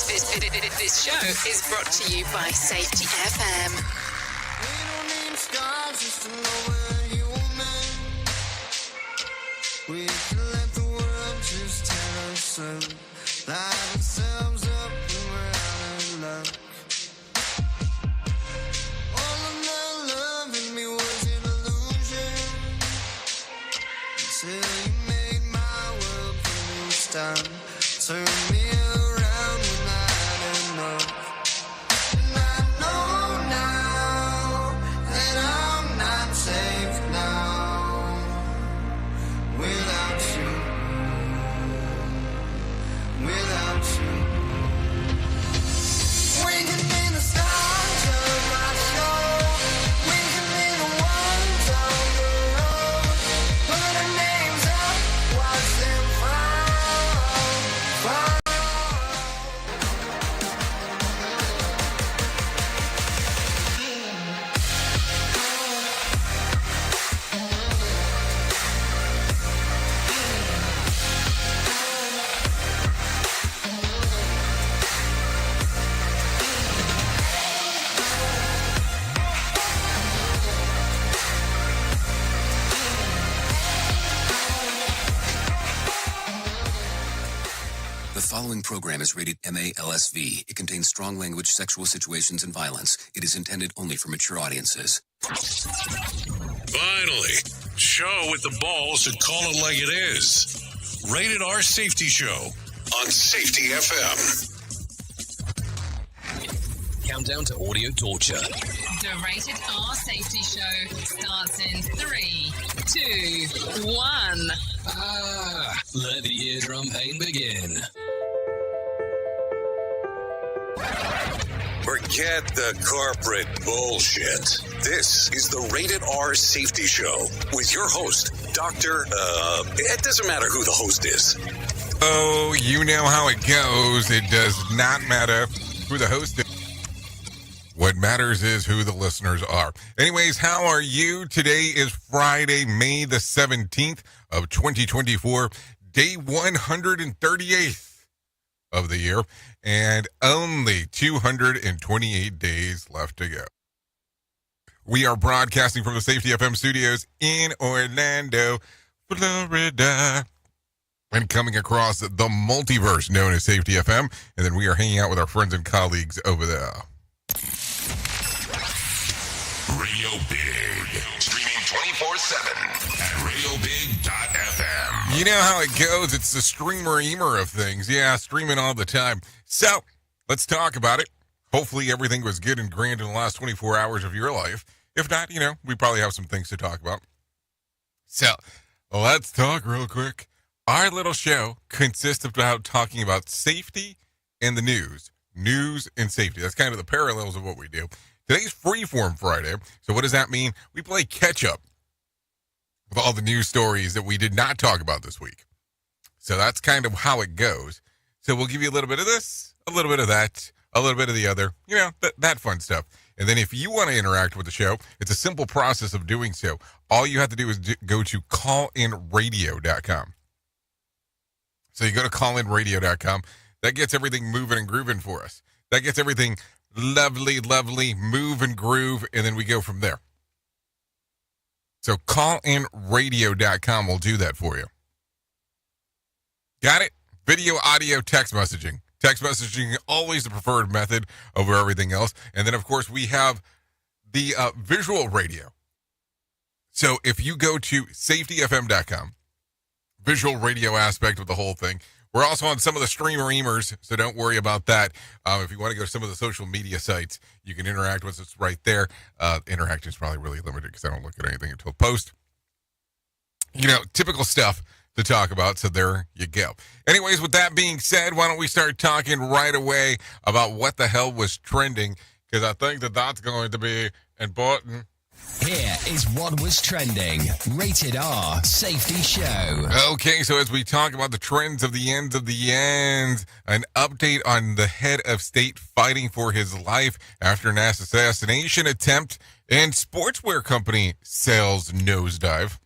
This show is brought to you by Safety FM. We don't need stars just to know where you meant. We can let the world just tell us so. Light ourselves up when we're out of luck. All of that love in me was an illusion. Until you made my world blue stop. Turn me around when I had enough. And I know now that I'm not safe now without you, without you. Winking in the stars of my show, winking in the ones on the road. Put our names up, watch them fall. The following program is rated MALSV. It contains strong language, sexual situations, and violence. It is intended only for mature audiences. Finally, show with the balls to call it like it is. Rated R Safety Show on Safety FM. Countdown to audio torture. The Rated R Safety Show starts in 3, 2, 1. Let the eardrum pain begin. Forget the corporate bullshit. This is the Rated R Safety Show with your host, Dr. It doesn't matter who the host is. Oh, you know how it goes. It does not matter who the host is. What matters is who the listeners are. Anyways, how are you? Today is Friday, May the 17th of 2024, day 138th of the year, and only 228 days left to go. We are broadcasting from the Safety FM studios in Orlando, Florida, and coming across the multiverse known as Safety FM, and then we are hanging out with our friends and colleagues over there. Radio Big. Streaming 24/7 at radiobig.fm. You know how it goes. It's the streamer-emer of things. Yeah, streaming all the time. So, let's talk about it. Hopefully everything was good and grand in the last 24 hours of your life. If not, we probably have some things to talk about. So, let's talk real quick. Our little show consists of talking about safety and the news. News and safety. That's kind of the parallels of what we do. Today's Freeform Friday. So what does that mean? We play catch up with all the news stories that we did not talk about this week. So that's kind of how it goes. So we'll give you a little bit of this, a little bit of that, a little bit of the other, that fun stuff. And then if you want to interact with the show, it's a simple process of doing so. All you have to do is go to callinradio.com. So you go to callinradio.com. That gets everything moving and grooving for us. That gets everything lovely, move and groove, and then we go from there. So callinradio.com will do that for you. Got it? Video, audio, text messaging. Text messaging, always the preferred method over everything else. And then, of course, we have the visual radio. So if you go to safetyfm.com, visual radio aspect of the whole thing. We're also on some of the streamer-emers, so don't worry about that. If you want to go to some of the social media sites, you can interact with us right there. Interaction is probably really limited because I don't look at anything until post. Typical stuff to talk about, so there you go. Anyways, with that being said, why don't we start talking right away about what the hell was trending, because I think that's going to be important. Here is what was trending. Rated R Safety Show. Okay, so as we talk about the trends of the ends, an update on the head of state fighting for his life after an assassination attempt, and sportswear company sales nosedive.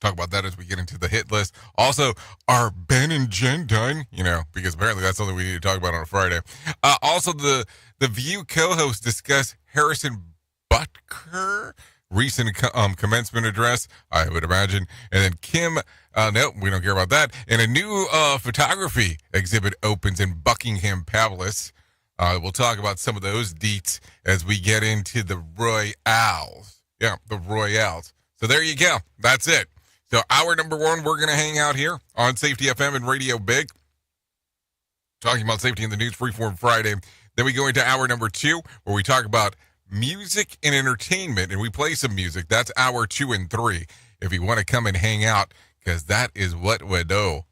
Talk about that as we get into the hit list. Also, are Ben and Jen done? Because apparently that's something we need to talk about on a Friday. Also, the View co-hosts discuss Harrison Butker recent commencement address, I would imagine. And then Kim, no, we don't care about that. And a new photography exhibit opens in Buckingham Palace. We'll talk about some of those deets as we get into the Royales. Yeah, the Royales. So there you go. That's it. So hour number one, we're going to hang out here on Safety FM and Radio Big, talking about safety in the news, Freeform Friday. Then we go into hour number two, where we talk about music and entertainment, and we play some music. That's hour 2 and 3, if you want to come and hang out, because that is what we do.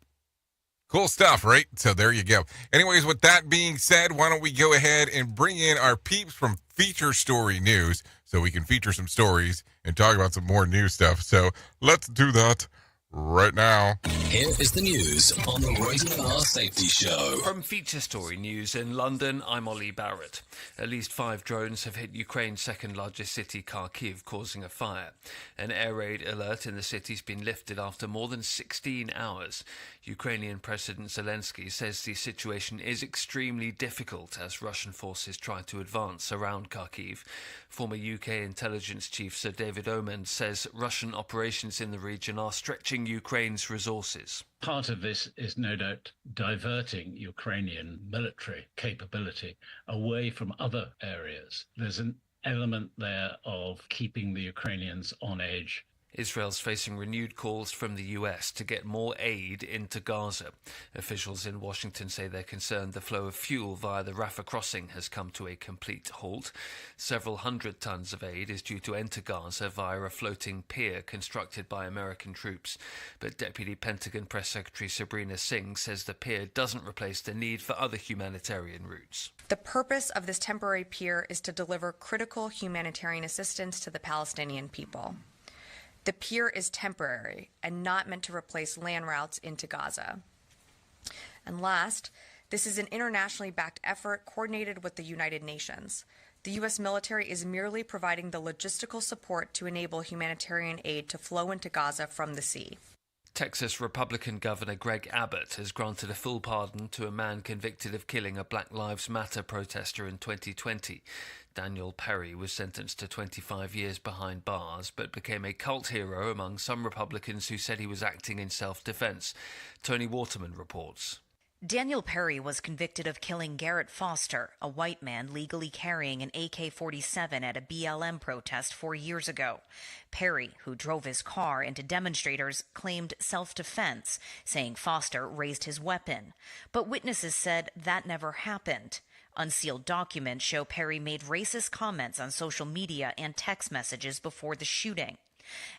Cool stuff, right? So there you go. Anyways, with that being said, why don't we go ahead and bring in our peeps from Feature Story News so we can feature some stories and talk about some more news stuff. So let's do that right now. Here is the news on the Rated R Safety Show. From Feature Story News in London, I'm Ollie Barrett. At least 5 drones have hit Ukraine's second largest city, Kharkiv, causing a fire. An air raid alert in the city's been lifted after more than 16 hours. Ukrainian President Zelensky says the situation is extremely difficult as Russian forces try to advance around Kharkiv. Former UK intelligence chief Sir David Omand says Russian operations in the region are stretching Ukraine's resources. Part of this is no doubt diverting Ukrainian military capability away from other areas. There's an element there of keeping the Ukrainians on edge. Israel's facing renewed calls from the US to get more aid into Gaza. Officials in Washington say they're concerned the flow of fuel via the Rafah crossing has come to a complete halt. Several hundred tons of aid is due to enter Gaza via a floating pier constructed by American troops. But Deputy Pentagon Press Secretary Sabrina Singh says the pier doesn't replace the need for other humanitarian routes. The purpose of this temporary pier is to deliver critical humanitarian assistance to the Palestinian people. The pier is temporary and not meant to replace land routes into Gaza. And last, this is an internationally backed effort coordinated with the United Nations. The U.S. military is merely providing the logistical support to enable humanitarian aid to flow into Gaza from the sea. Texas Republican Governor Greg Abbott has granted a full pardon to a man convicted of killing a Black Lives Matter protester in 2020. Daniel Perry was sentenced to 25 years behind bars, but became a cult hero among some Republicans who said he was acting in self-defense. Tony Waterman reports. Daniel Perry was convicted of killing Garrett Foster, a white man legally carrying an AK-47 at a BLM protest 4 years ago. Perry, who drove his car into demonstrators, claimed self-defense, saying Foster raised his weapon. But witnesses said that never happened. Unsealed documents show Perry made racist comments on social media and text messages before the shooting.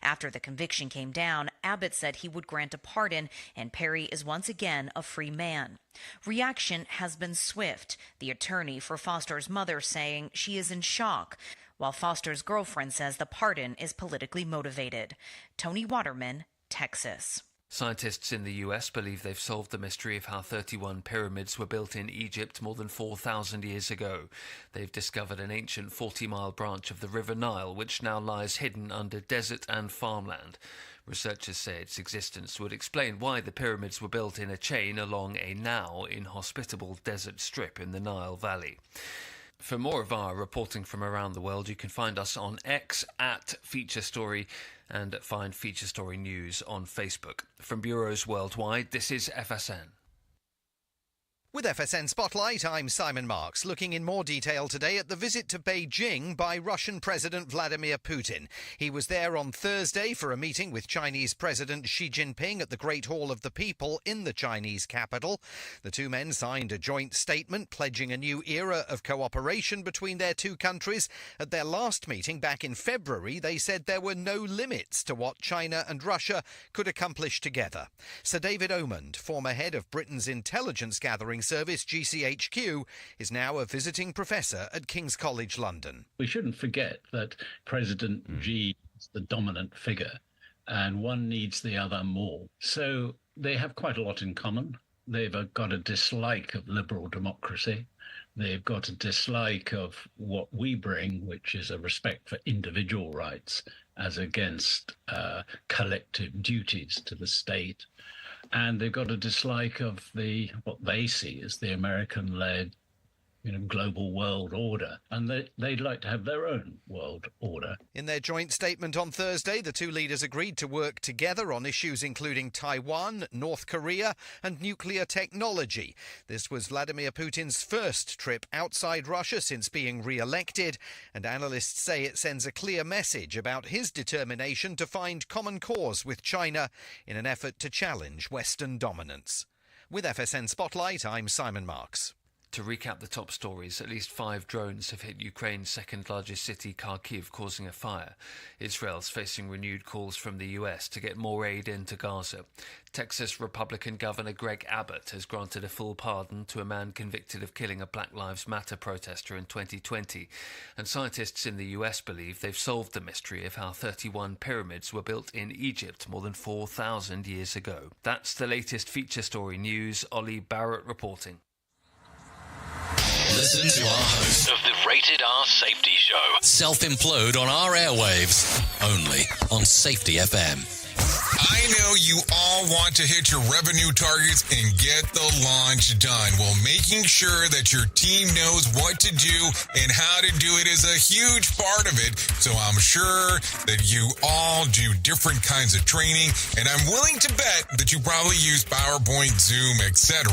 After the conviction came down, Abbott said he would grant a pardon, and Perry is once again a free man. Reaction has been swift, the attorney for Foster's mother saying she is in shock, while Foster's girlfriend says the pardon is politically motivated. Tony Waterman, Texas. Scientists in the US believe they've solved the mystery of how 31 pyramids were built in Egypt more than 4,000 years ago. They've discovered an ancient 40-mile branch of the River Nile, which now lies hidden under desert and farmland. Researchers say its existence would explain why the pyramids were built in a chain along a now inhospitable desert strip in the Nile Valley. For more of our reporting from around the world, you can find us on X at Feature Story and find Feature Story News on Facebook. From bureaus worldwide, this is FSN. With FSN Spotlight, I'm Simon Marks, looking in more detail today at the visit to Beijing by Russian President Vladimir Putin. He was there on Thursday for a meeting with Chinese President Xi Jinping at the Great Hall of the People in the Chinese capital. The two men signed a joint statement pledging a new era of cooperation between their two countries. At their last meeting back in February, they said there were no limits to what China and Russia could accomplish together. Sir David Omand, former head of Britain's intelligence gathering service GCHQ, is now a visiting professor at King's College London. We shouldn't forget that President Xi is the dominant figure, and one needs the other more. So they have quite a lot in common. They've got a dislike of liberal democracy. They've got a dislike of what we bring, which is a respect for individual rights as against collective duties to the state. And they've got a dislike of what they see as the American-led global world order, and they'd like to have their own world order. In their joint statement on Thursday, the two leaders agreed to work together on issues including Taiwan, North Korea, and nuclear technology. This was Vladimir Putin's first trip outside Russia since being re-elected, and analysts say it sends a clear message about his determination to find common cause with China in an effort to challenge Western dominance. With FSN Spotlight, I'm Simon Marks. To recap the top stories, at least 5 drones have hit Ukraine's second-largest city, Kharkiv, causing a fire. Israel's facing renewed calls from the US to get more aid into Gaza. Texas Republican Governor Greg Abbott has granted a full pardon to a man convicted of killing a Black Lives Matter protester in 2020. And scientists in the US believe they've solved the mystery of how 31 pyramids were built in Egypt more than 4,000 years ago. That's the latest feature story news. Ollie Barrett reporting. Listen to our host Of the Rated R Safety Show. self-implode on our airwaves, only on Safety FM. I know you all want to hit your revenue targets and get the launch done. Well, making sure that your team knows what to do and how to do it is a huge part of it. So I'm sure that you all do different kinds of training, and I'm willing to bet that you probably use PowerPoint, Zoom, etc.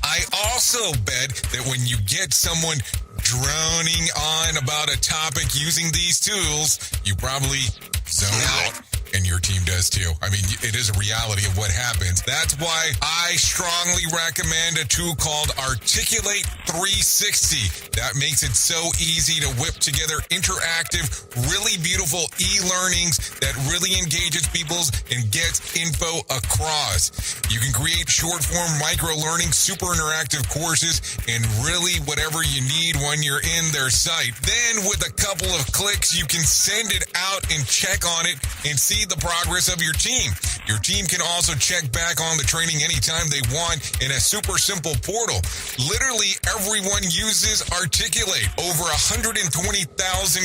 I also bet that when you get someone droning on about a topic using these tools, you probably zone out. And your team does too. I mean, it is a reality of what happens. That's why I strongly recommend a tool called Articulate 360. That makes it so easy to whip together interactive, really beautiful e-learnings that really engages people and gets info across. You can create short-form micro-learning, super interactive courses, and really whatever you need when you're in their site. Then with a couple of clicks, you can send it out and check on it and see the progress of your team. Your team can also check back on the training anytime they want in a super simple portal. Literally everyone uses Articulate. Over 120,000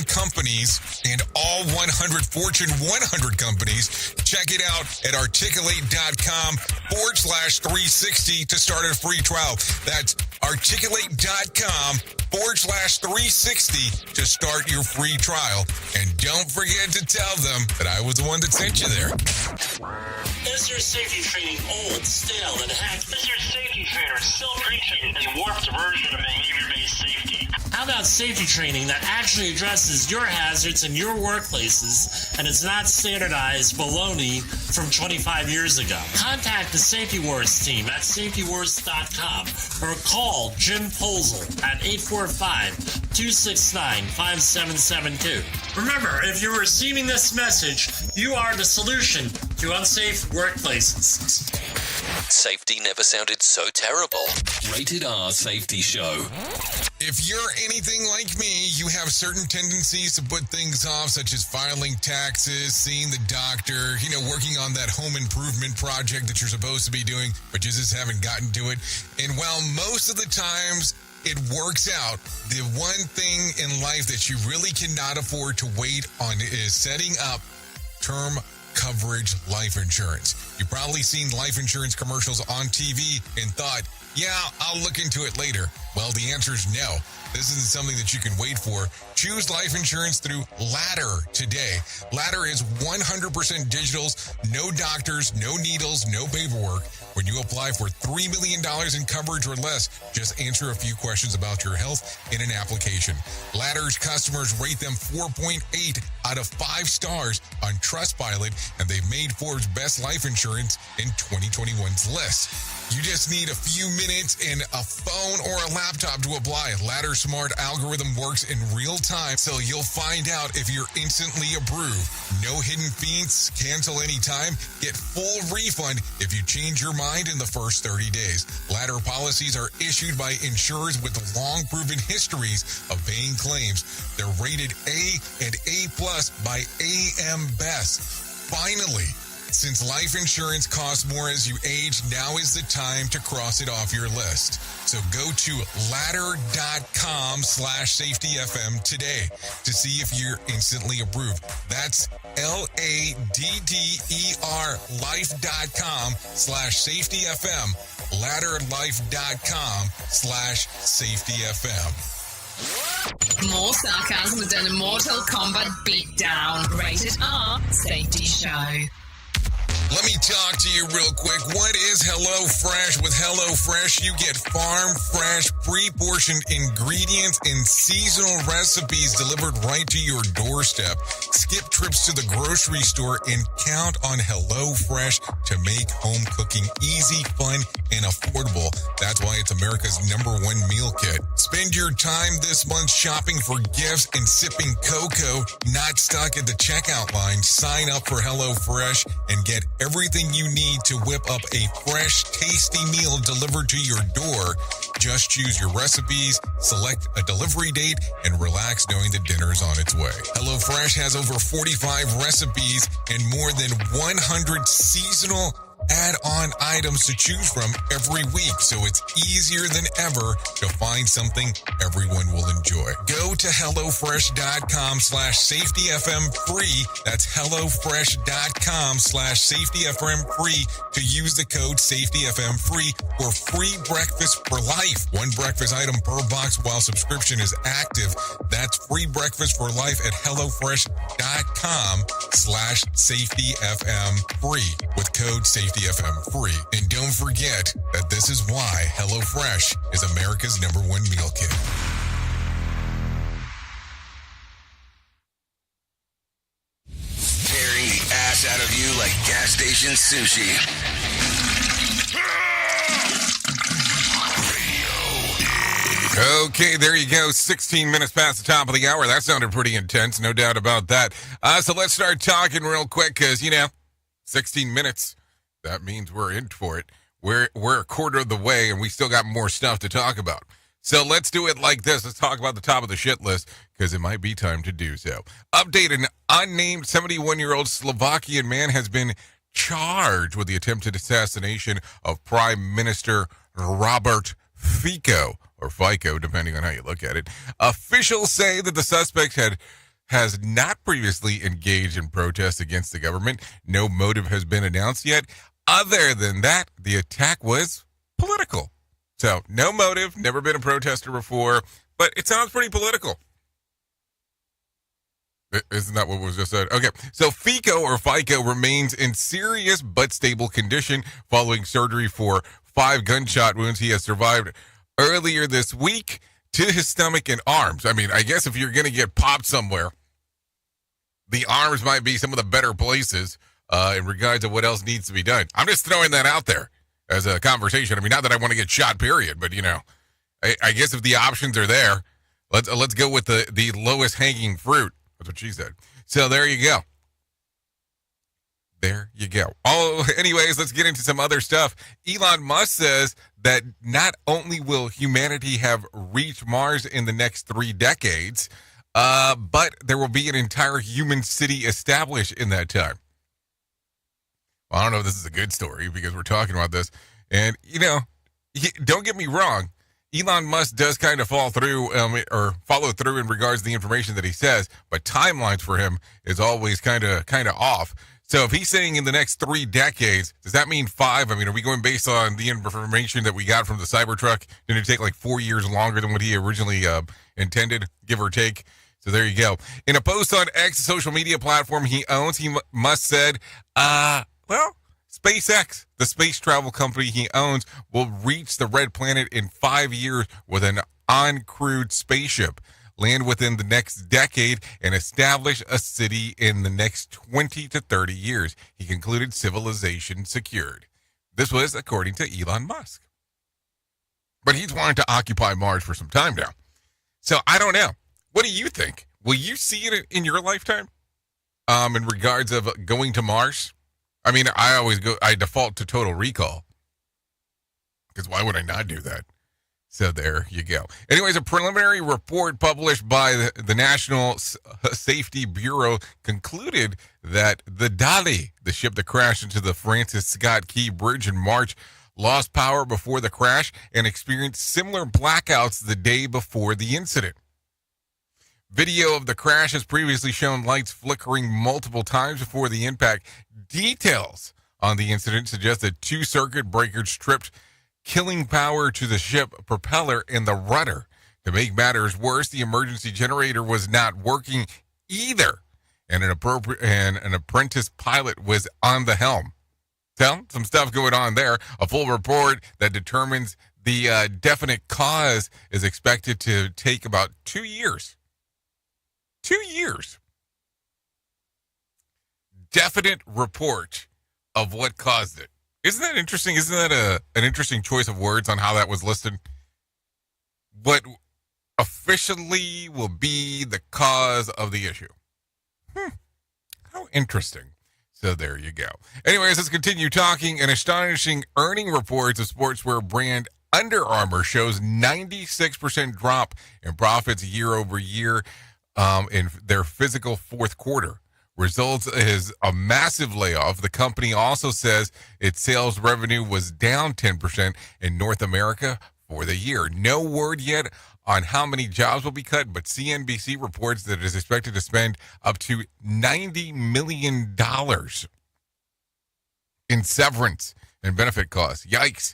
companies and all 100 Fortune 100 companies. Check it out at articulate.com/360 to start a free trial. That's articulate.com/360 to start your free trial. And don't forget to tell them that I was the one that sent you there. Is your safety training old, stale, and hacked? Is your safety trainer still preaching a warped version of behavior-based safety? How about safety training that actually addresses your hazards in your workplaces and is not standardized baloney from 25 years ago? Contact the Safety Wars team at safetywars.com or call Jim Posel at 845-269-5772. Remember, if you're receiving this message, you are the solution to unsafe workplaces. Safety never sounded so terrible. Rated R Safety Show. If you're anything like me, you have certain tendencies to put things off, such as filing taxes, seeing the doctor, working on that home improvement project that you're supposed to be doing, but you just haven't gotten to it. And while most of the times it works out, the one thing in life that you really cannot afford to wait on is setting up term coverage life insurance. You've probably seen life insurance commercials on TV and thought, yeah, I'll look into it later. Well, the answer is no. This isn't something that you can wait for. Choose life insurance through Ladder today. Ladder is 100% digitals, no doctors, no needles, no paperwork. When you apply for $3 million in coverage or less, just answer a few questions about your health in an application. Ladder's customers rate them 4.8 out of 5 stars on Trustpilot, and they've made Forbes' best life insurance in 2021's list. You just need a few minutes and a phone or a laptop to apply. Ladder's smart algorithm works in real time, so you'll find out if you're instantly approved. No hidden fees, cancel anytime, get full refund if you change your mind in the first 30 days. Ladder policies are issued by insurers with long proven histories of paying claims. They're rated A and A+ by AM Best. Finally, Since life insurance costs more as you age, now is the time to cross it off your list. So go to ladder.com/safetyfm today to see if you're instantly approved. That's LADDER life.com/safetyfm. ladderlife.com/safetyfm. More sarcasm than a Mortal Kombat beatdown. Rated R Safety Show. Let me talk to you real quick. What is HelloFresh? With HelloFresh, you get farm fresh, pre-portioned ingredients and seasonal recipes delivered right to your doorstep. Skip trips to the grocery store and count on HelloFresh to make home cooking easy, fun, and affordable. That's why it's America's #1 meal kit. Spend your time this month shopping for gifts and sipping cocoa, not stuck at the checkout line. Sign up for HelloFresh and get everything you need to whip up a fresh, tasty meal delivered to your door. Just choose your recipes, select a delivery date, and relax knowing the dinner's on its way. HelloFresh has over 45 recipes and more than 100 seasonal add-on items to choose from every week, so it's easier than ever to find something everyone will enjoy. Go to HelloFresh.com/safetyfm free. That's HelloFresh.com/safetyfm free to use the code safetyfm free for free breakfast for life. One breakfast item per box while subscription is active. That's free breakfast for life at HelloFresh.com/safetyfm free with code safetyfm free. And don't forget that this is why HelloFresh is America's #1 meal kit. Tearing the ass out of you like gas station sushi. Okay, there you go. 16 minutes past the top of the hour. That sounded pretty intense, no doubt about that. So let's start talking real quick because, 16 minutes. That means we're in for it. We're a quarter of the way, and we still got more stuff to talk about. So let's do it like this. Let's talk about the top of the shit list, because it might be time to do so. Update: an unnamed 71-year-old Slovakian man has been charged with the attempted assassination of Prime Minister Robert Fico, or Fico, depending on how you look at it. Officials say that the suspect has not previously engaged in protests against the government. No motive has been announced yet. Other than that, the attack was political. So, no motive, never been a protester before, but it sounds pretty political. Isn't that what was just said? Okay, so Fico remains in serious but stable condition following surgery for 5 gunshot wounds he has survived earlier this week to his stomach and arms. I mean, I guess if you're going to get popped somewhere, the arms might be some of the better places in regards to what else needs to be done. I'm just throwing that out there as a conversation. I mean, not that I want to get shot, period, but, I guess if the options are there, let's go with the lowest hanging fruit. That's what she said. So there you go. There you go. Oh, anyways, let's get into some other stuff. Elon Musk says that not only will humanity have reached Mars in the next 3 decades, but there will be an entire human city established in that time. Well, I don't know if this is a good story because we're talking about this. And, don't get me wrong. Elon Musk does kind of follow through in regards to the information that he says, but timelines for him is always kind of off. So if he's saying in the next 3 decades, does that mean 5? I mean, are we going based on the information that we got from the Cybertruck? Did it take like 4 years longer than what he originally intended, give or take? So there you go. In a post on X, a social media platform he owns, Musk said, SpaceX, the space travel company he owns, will reach the red planet in 5 years with an uncrewed spaceship, land within the next decade, and establish a city in the next 20 to 30 years. He concluded civilization secured. This was according to Elon Musk. But he's wanted to occupy Mars for some time now. So I don't know. What do you think? Will you see it in your lifetime? In regards of going to Mars? I mean, I default to Total Recall. Because why would I not do that? So there you go. Anyways, a preliminary report published by the National Safety Bureau concluded that the Dali, the ship that crashed into the Francis Scott Key Bridge in March, lost power before the crash and experienced similar blackouts the day before the incident. Video of the crash has previously shown lights flickering multiple times before the impact. Details on the incident suggest that 2 circuit breakers tripped, killing power to the ship propeller and the rudder. To make matters worse, the emergency generator was not working either, and an apprentice pilot was on the helm. So, some stuff going on there. A full report that determines the definite cause is expected to take about 2 years. 2 years. Definite report of what caused it. Isn't that interesting? Isn't that an interesting choice of words on how that was listed? What officially will be the cause of the issue. How interesting. So there you go. Anyways, let's continue talking. An astonishing earning reports of sportswear brand Under Armour shows 96% drop in profits year over year in their fiscal fourth quarter. Results is a massive layoff. The company also says its sales revenue was down 10% in North America for the year. No word yet on how many jobs will be cut, but CNBC reports that it is expected to spend up to $90 million in severance and benefit costs. Yikes.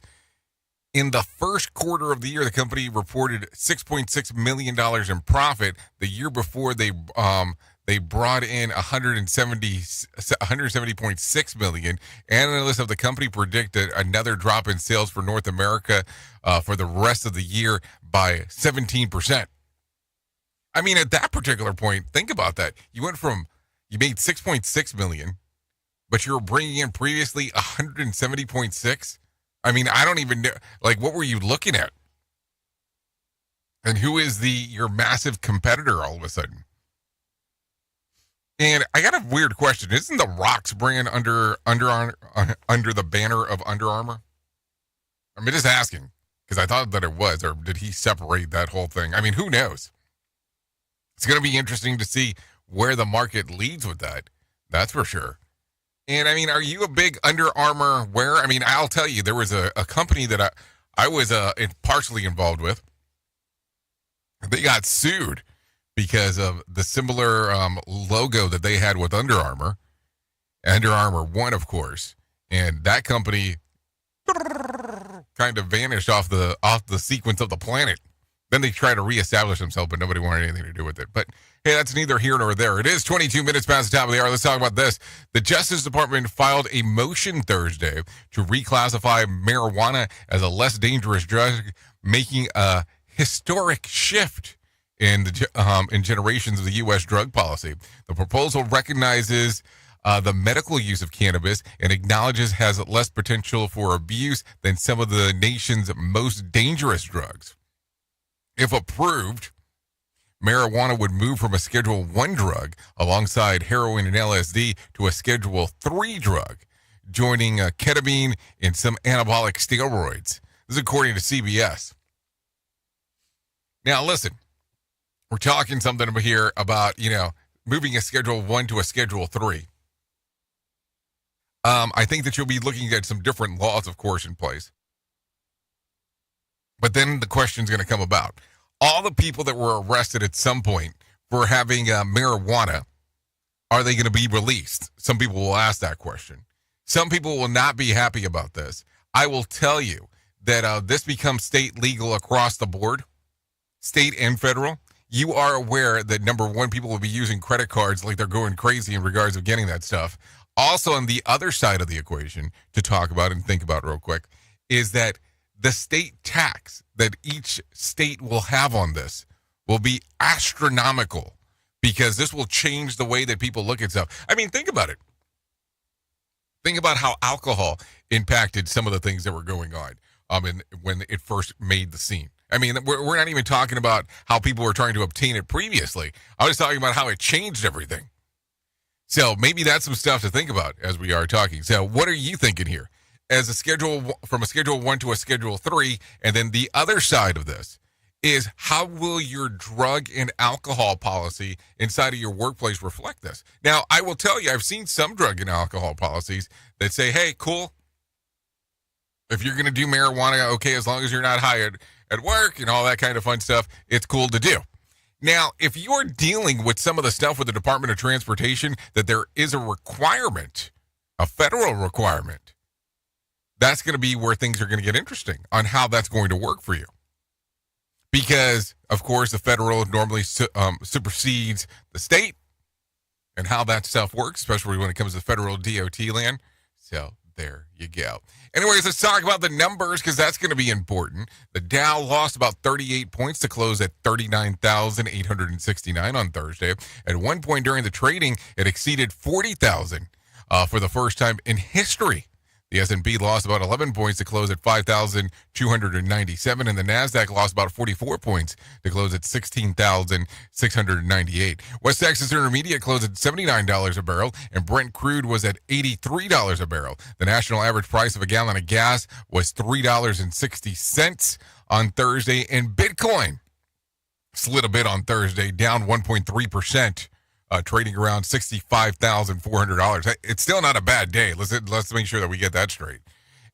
In the first quarter of the year, the company reported $6.6 million in profit. The year before, they brought in $170.6 million. Analysts of the company predict another drop in sales for North America for the rest of the year by 17%. I mean, at that particular point, think about that. You made $6.6 million, but you were bringing in previously $170.6. I mean, I don't even know. Like, what were you looking at? And who is your massive competitor all of a sudden? And I got a weird question. Isn't the Rock's brand under the banner of Under Armour? I'm just asking, because I thought that it was, or did he separate that whole thing? I mean, who knows? It's going to be interesting to see where the market leads with that. That's for sure. And I mean, are you a big Under Armour wearer? I mean, I'll tell you, there was a company that I was partially involved with. They got sued because of the similar logo that they had with Under Armour. Under Armour won, of course, and that company kind of vanished off the sequence of the planet. Then they tried to reestablish themselves, but nobody wanted anything to do with it. But hey, that's neither here nor there. It is 22 minutes past the top of the hour. Let's talk about this. The Justice Department filed a motion Thursday to reclassify marijuana as a less dangerous drug, making a historic shift in generations of the U.S. drug policy. The proposal recognizes the medical use of cannabis and acknowledges has less potential for abuse than some of the nation's most dangerous drugs. If approved, marijuana would move from a Schedule 1 drug alongside heroin and LSD to a Schedule 3 drug, joining ketamine and some anabolic steroids. This is according to CBS. Now, listen, we're talking something here about, moving a Schedule 1 to a Schedule 3. I think that you'll be looking at some different laws, of course, in place. But then the question's going to come about. All the people that were arrested at some point for having marijuana, are they going to be released? Some people will ask that question. Some people will not be happy about this. I will tell you that this becomes state legal across the board, state and federal. You are aware that, number one, people will be using credit cards like they're going crazy in regards of getting that stuff. Also, on the other side of the equation, to talk about and think about real quick, is that the state tax that each state will have on this will be astronomical, because this will change the way that people look at stuff. I mean, think about it. Think about how alcohol impacted some of the things that were going on when it first made the scene. I mean, we're not even talking about how people were trying to obtain it previously. I was talking about how it changed everything. So maybe that's some stuff to think about as we are talking. So what are you thinking here? as from a Schedule 1 to a Schedule 3. And then the other side of this is, how will your drug and alcohol policy inside of your workplace reflect this? Now, I will tell you, I've seen some drug and alcohol policies that say, hey, cool, if you're going to do marijuana, okay, as long as you're not high at work and all that kind of fun stuff, it's cool to do. Now, if you're dealing with some of the stuff with the Department of Transportation, that there is a requirement, a federal requirement, that's going to be where things are going to get interesting on how that's going to work for you. Because, of course, the federal normally supersedes the state and how that stuff works, especially when it comes to federal DOT land. So there you go. Anyways, let's talk about the numbers, because that's going to be important. The Dow lost about 38 points to close at 39,869 on Thursday. At one point during the trading, it exceeded 40,000 for the first time in history. The S&P lost about 11 points to close at 5,297, and the NASDAQ lost about 44 points to close at 16,698. West Texas Intermediate closed at $79 a barrel, and Brent crude was at $83 a barrel. The national average price of a gallon of gas was $3.60 on Thursday, and Bitcoin slid a bit on Thursday, down 1.3%. Trading around $65,400. It's still not a bad day. Let's make sure that we get that straight.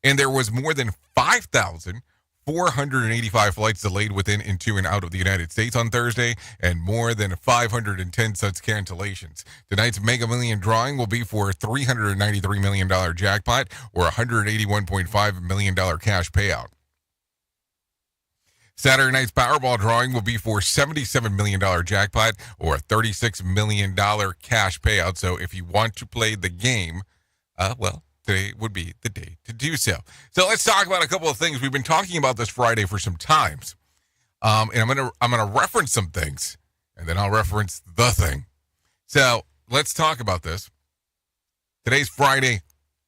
And there was more than 5,485 flights delayed within, into, and out of the United States on Thursday, and more than 510 such cancellations. Tonight's Mega Million drawing will be for a $393 million jackpot or $181.5 million cash payout. Saturday night's Powerball drawing will be for $77 million jackpot or a $36 million cash payout. So if you want to play the game, well, today would be the day to do so. So let's talk about a couple of things. We've been talking about this Friday for some times. And I'm gonna reference some things, and then I'll reference the thing. So let's talk about this. Today's Friday,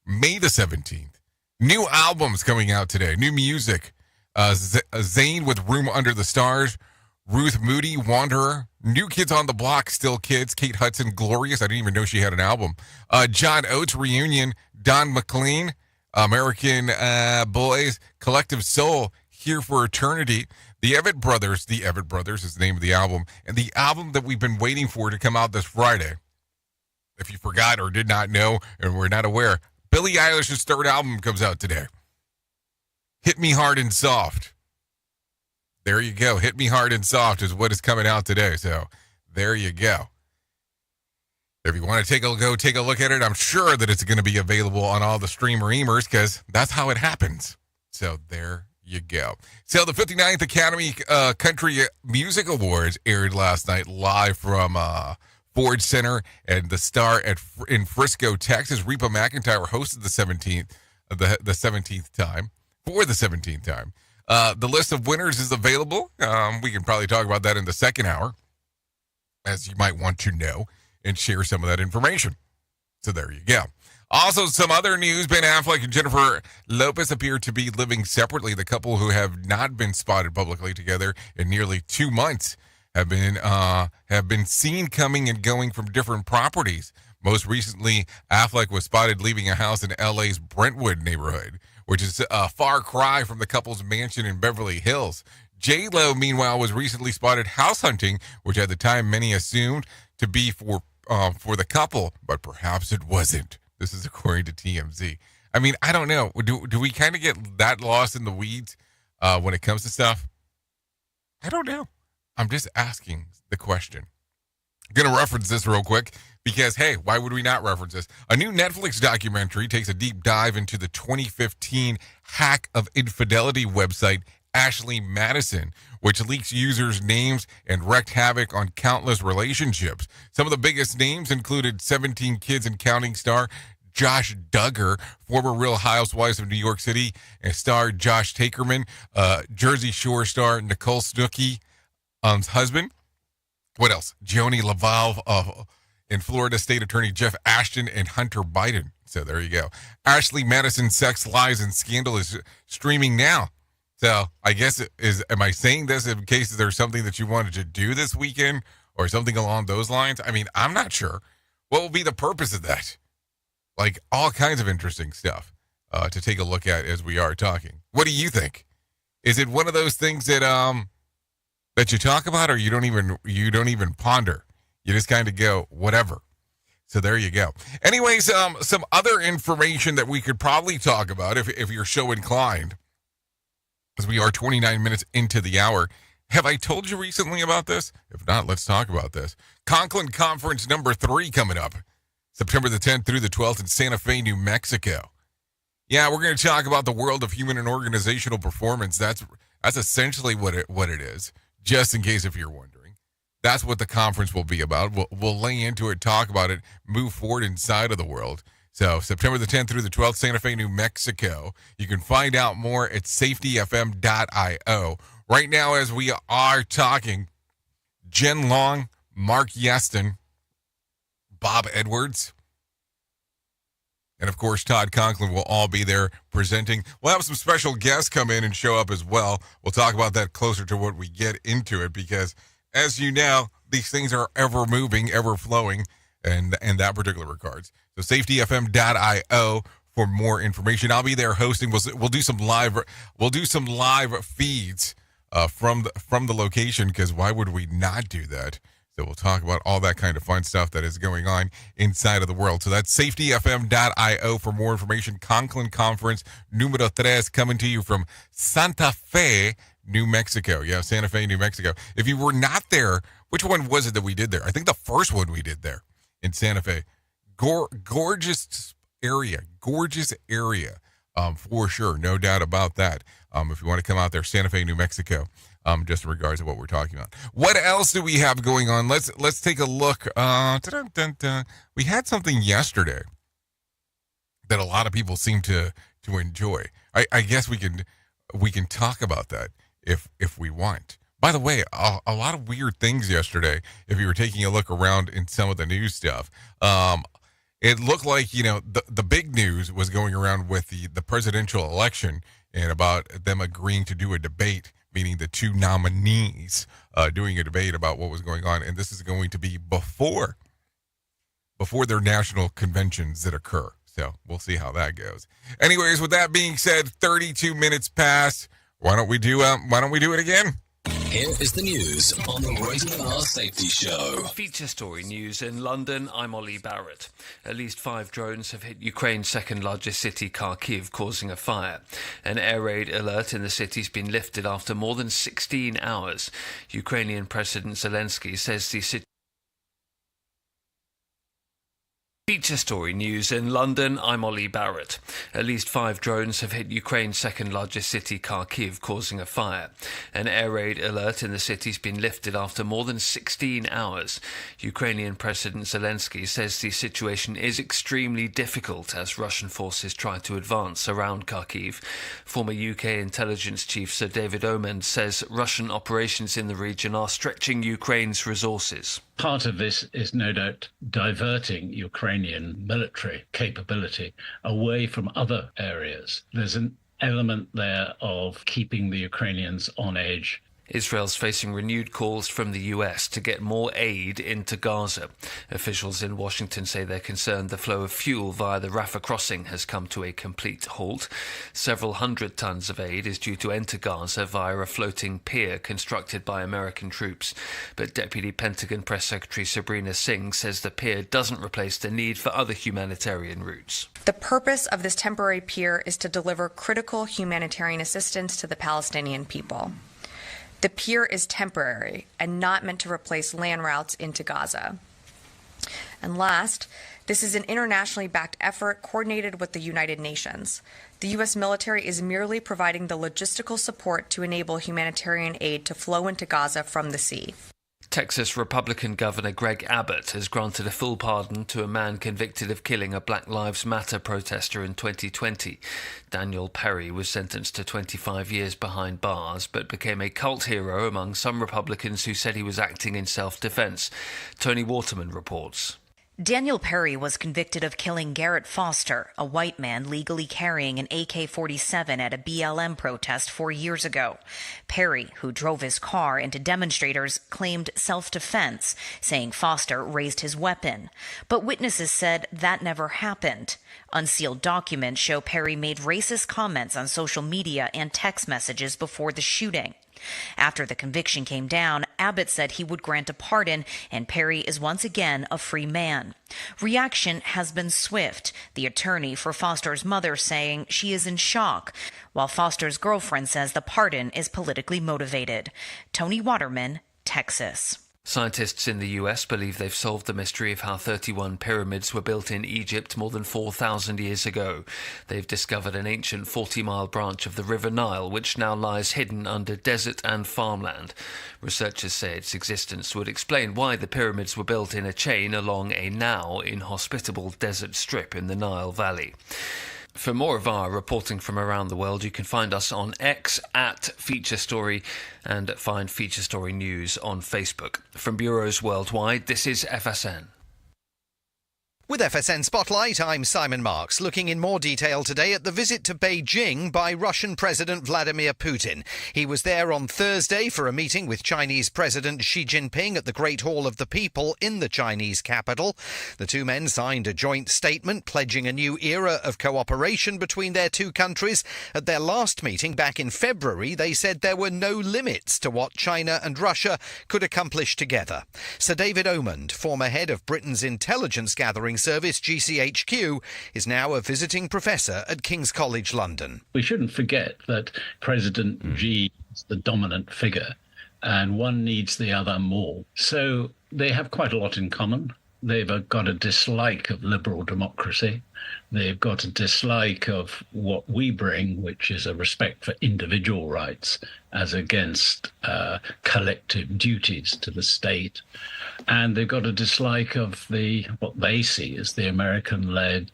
May the 17th. New albums coming out today. New music. Zayn with Room Under the Stars, Ruth Moody, Wanderer, New Kids on the Block, Still Kids, Kate Hudson, Glorious, I didn't even know she had an album, John Oates, Reunion, Don McLean, American Boys, Collective Soul, Here for Eternity, The Evett Brothers is the name of the album, and the album that we've been waiting for to come out this Friday, if you forgot or did not know and were not aware, Billie Eilish's third album comes out today. Hit Me Hard and Soft. There you go. Hit Me Hard and Soft is what is coming out today. So there you go. If you want to take a look at it, I'm sure that it's going to be available on all the streamer-emers, because that's how it happens. So there you go. So the 59th Academy Country Music Awards aired last night live from Ford Center and the Star in Frisco, Texas. Reba McEntire hosted the 17th time. For the 17th time. The list of winners is available. We can probably talk about that in the second hour, as you might want to know, and share some of that information. So there you go. Also, some other news. Ben Affleck and Jennifer Lopez appear to be living separately. The couple, who have not been spotted publicly together in nearly 2 months, have been seen coming and going from different properties. Most recently, Affleck was spotted leaving a house in LA's Brentwood neighborhood, which is a far cry from the couple's mansion in Beverly Hills. J-Lo, meanwhile, was recently spotted house hunting, which at the time many assumed to be for the couple, but perhaps it wasn't. This is according to TMZ. I mean, I don't know. Do we kind of get that lost in the weeds when it comes to stuff? I don't know. I'm just asking the question. I'm going to reference this real quick because, hey, why would we not reference this? A new Netflix documentary takes a deep dive into the 2015 hack of infidelity website Ashley Madison, which leaks users' names and wreaked havoc on countless relationships. Some of the biggest names included 17 Kids and Counting star Josh Duggar, former Real Housewives of New York City and star Josh Takerman, Jersey Shore star Nicole Snooki, husband. What else? Joni Laval and Florida State Attorney Jeff Ashton and Hunter Biden. So there you go. Ashley Madison's Sex, Lies, and Scandal is streaming now. So I guess am I saying this in case there's something that you wanted to do this weekend or something along those lines? I mean, I'm not sure. What will be the purpose of that? Like all kinds of interesting stuff. to take a look at as we are talking. What do you think? Is it one of those things that that you talk about, or you don't even ponder? You just kind of go whatever. So there you go. Anyways, some other information that we could probably talk about if you're so inclined, as we are 29 minutes into the hour. Have I told you recently about this? If not, let's talk about this. Conklin Conference number 3 coming up September the 10th through the 12th in Santa Fe, New Mexico. Yeah, we're going to talk about the world of human and organizational performance. That's essentially what it is, just in case if you're wondering. That's what the conference will be about. We'll lay into it, talk about it, move forward inside of the world. So September the 10th through the 12th, Santa Fe, New Mexico. You can find out more at safetyfm.io. Right now, as we are talking, Jen Long, Mark Yeston, Bob Edwards, and, of course, Todd Conklin will all be there presenting. We'll have some special guests come in and show up as well. We'll talk about that closer to what we get into it because, as you know, these things are ever moving, ever flowing, and that particular regards. So safetyfm.io for more information. I'll be there hosting. We'll do some live feeds from the location because why would we not do that? So we'll talk about all that kind of fun stuff that is going on inside of the world. So that's safetyfm.io for more information. Conklin Conference numero 3 coming to you from Santa Fe, New Mexico. Yeah, Santa Fe, New Mexico. If you were not there, which one was it that we did there? I think the first one we did there in Santa Fe. Gorgeous area for sure. No doubt about that. If you want to come out there, Santa Fe, New Mexico. Just in regards to what we're talking about. What else do we have going on? Let's take a look. We had something yesterday that a lot of people seem to enjoy. I guess we can talk about that if we want. By the way, a lot of weird things yesterday. If you were taking a look around in some of the news stuff, it looked like the big news was going around with the presidential election and about them agreeing to do a debate. Meaning the two nominees doing a debate about what was going on. And this is going to be before their national conventions that occur. So we'll see how that goes. Anyways, with that being said, 32 minutes past. Why don't we do it again? Here is the news on the Rated R Safety Show. Feature story news in London. I'm Ollie Barrett. At least 5 drones have hit Ukraine's second largest city, Kharkiv, causing a fire. An air raid alert in the city's been lifted after more than 16 hours. Ukrainian President Zelensky says the situation. Feature story news in London. I'm Ollie Barrett. At least 5 drones have hit Ukraine's second largest city, Kharkiv, causing a fire. An air raid alert in the city's been lifted after more than 16 hours. Ukrainian President Zelensky says the situation is extremely difficult as Russian forces try to advance around Kharkiv. Former UK intelligence chief Sir David Omand says Russian operations in the region are stretching Ukraine's resources. Part of this is no doubt diverting Ukrainian military capability away from other areas. There's an element there of keeping the Ukrainians on edge. Israel's facing renewed calls from the US to get more aid into Gaza. Officials in Washington say they're concerned the flow of fuel via the Rafah crossing has come to a complete halt. Several hundred tons of aid is due to enter Gaza via a floating pier constructed by American troops. But Deputy Pentagon Press Secretary Sabrina Singh says the pier doesn't replace the need for other humanitarian routes. The purpose of this temporary pier is to deliver critical humanitarian assistance to the Palestinian people. The pier is temporary and not meant to replace land routes into Gaza. And last, this is an internationally backed effort coordinated with the United Nations. The U.S. military is merely providing the logistical support to enable humanitarian aid to flow into Gaza from the sea. Texas Republican Governor Greg Abbott has granted a full pardon to a man convicted of killing a Black Lives Matter protester in 2020. Daniel Perry was sentenced to 25 years behind bars, but became a cult hero among some Republicans who said he was acting in self-defense. Tony Waterman reports. Daniel Perry was convicted of killing Garrett Foster, a white man legally carrying an AK-47 at a BLM protest 4 years ago. Perry, who drove his car into demonstrators, claimed self-defense, saying Foster raised his weapon. But witnesses said that never happened. Unsealed documents show Perry made racist comments on social media and text messages before the shooting. After the conviction came down, Abbott said he would grant a pardon, and Perry is once again a free man. Reaction has been swift, the attorney for Foster's mother saying she is in shock, while Foster's girlfriend says the pardon is politically motivated. Tony Waterman, Texas. Scientists in the US believe they've solved the mystery of how 31 pyramids were built in Egypt more than 4,000 years ago. They've discovered an ancient 40-mile branch of the River Nile, which now lies hidden under desert and farmland. Researchers say its existence would explain why the pyramids were built in a chain along a now inhospitable desert strip in the Nile Valley. For more of our reporting from around the world, you can find us on X at Feature Story and find Feature Story News on Facebook. From bureaus worldwide, this is FSN. With FSN Spotlight, I'm Simon Marks, looking in more detail today at the visit to Beijing by Russian President Vladimir Putin. He was there on Thursday for a meeting with Chinese President Xi Jinping at the Great Hall of the People in the Chinese capital. The two men signed a joint statement pledging a new era of cooperation between their two countries. At their last meeting back in February, they said there were no limits to what China and Russia could accomplish together. Sir David Omond, former head of Britain's intelligence gathering service GCHQ, is now a visiting professor at King's College London. We shouldn't forget that President Xi is the dominant figure and one needs the other more. So they have quite a lot in common. They've got a dislike of liberal democracy. They've got a dislike of what we bring, which is a respect for individual rights as against collective duties to the state. And they've got a dislike of what they see as the American-led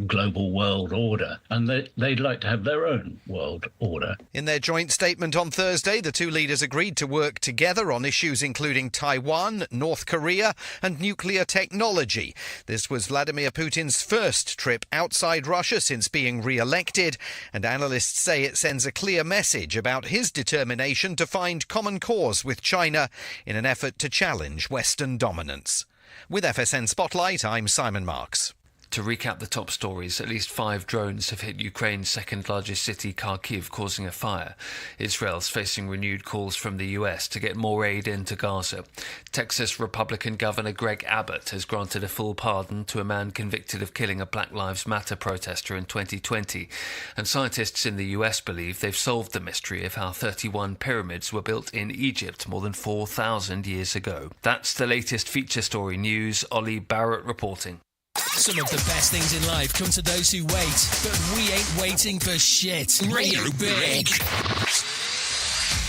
global world order, and they'd like to have their own world order. In their joint statement on Thursday, the two leaders agreed to work together on issues including Taiwan, North Korea and nuclear technology. This was Vladimir Putin's first trip outside Russia since being re-elected, and analysts say it sends a clear message about his determination to find common cause with China in an effort to challenge Western dominance. With FSN Spotlight, I'm Simon Marks. To recap the top stories, at least 5 drones have hit Ukraine's second-largest city, Kharkiv, causing a fire. Israel's facing renewed calls from the US to get more aid into Gaza. Texas Republican Governor Greg Abbott has granted a full pardon to a man convicted of killing a Black Lives Matter protester in 2020. And scientists in the US believe they've solved the mystery of how 31 pyramids were built in Egypt more than 4,000 years ago. That's the latest Feature Story News. Ollie Barrett reporting. Some of the best things in life come to those who wait, but we ain't waiting for shit. Radio Big.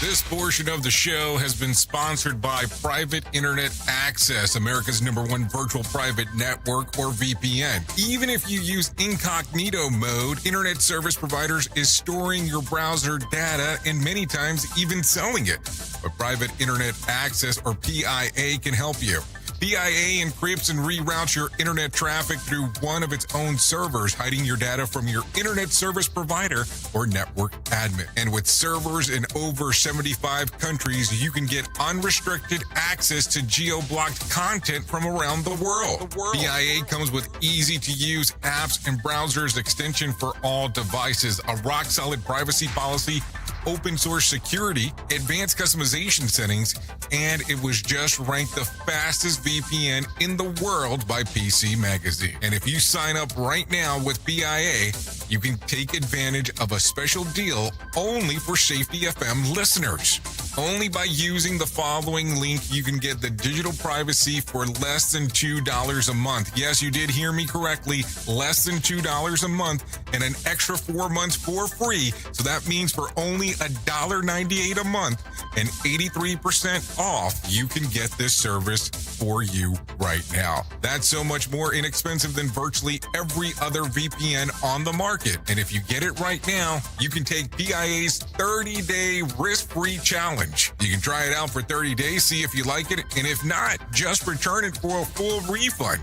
This portion of the show has been sponsored by Private Internet Access, America's #1 virtual private network, or VPN. Even if you use incognito mode, internet service providers is storing your browser data and many times even selling it. But Private Internet Access, or PIA, can help you. PIA encrypts and reroutes your internet traffic through one of its own servers, hiding your data from your internet service provider or network admin. And with servers in over 75 countries, you can get unrestricted access to geo-blocked content from around the world. PIA comes with easy-to-use apps and browsers extension for all devices, a rock-solid privacy policy, open source security, advanced customization settings, and it was just ranked the fastest VPN in the world by PC Magazine. And if you sign up right now with PIA, you can take advantage of a special deal only for Safety FM listeners. Only by using the following link, you can get the digital privacy for less than $2 a month. Yes, you did hear me correctly. Less than $2 a month and an extra 4 months for free. So that means for only $1.98 a month and 83% off, you can get this service for you right now. That's so much more inexpensive than virtually every other VPN on the market. And if you get it right now, you can take PIA's 30-day risk-free challenge. You can try it out for 30 days, see if you like it, and if not, just return it for a full refund.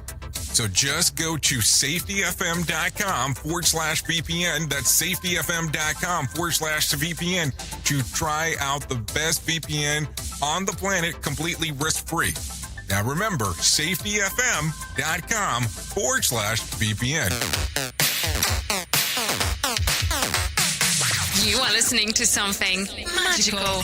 So just go to safetyfm.com/VPN. That's safetyfm.com/VPN to try out the best VPN on the planet completely risk-free. Now remember, safetyfm.com/VPN. You are listening to something magical.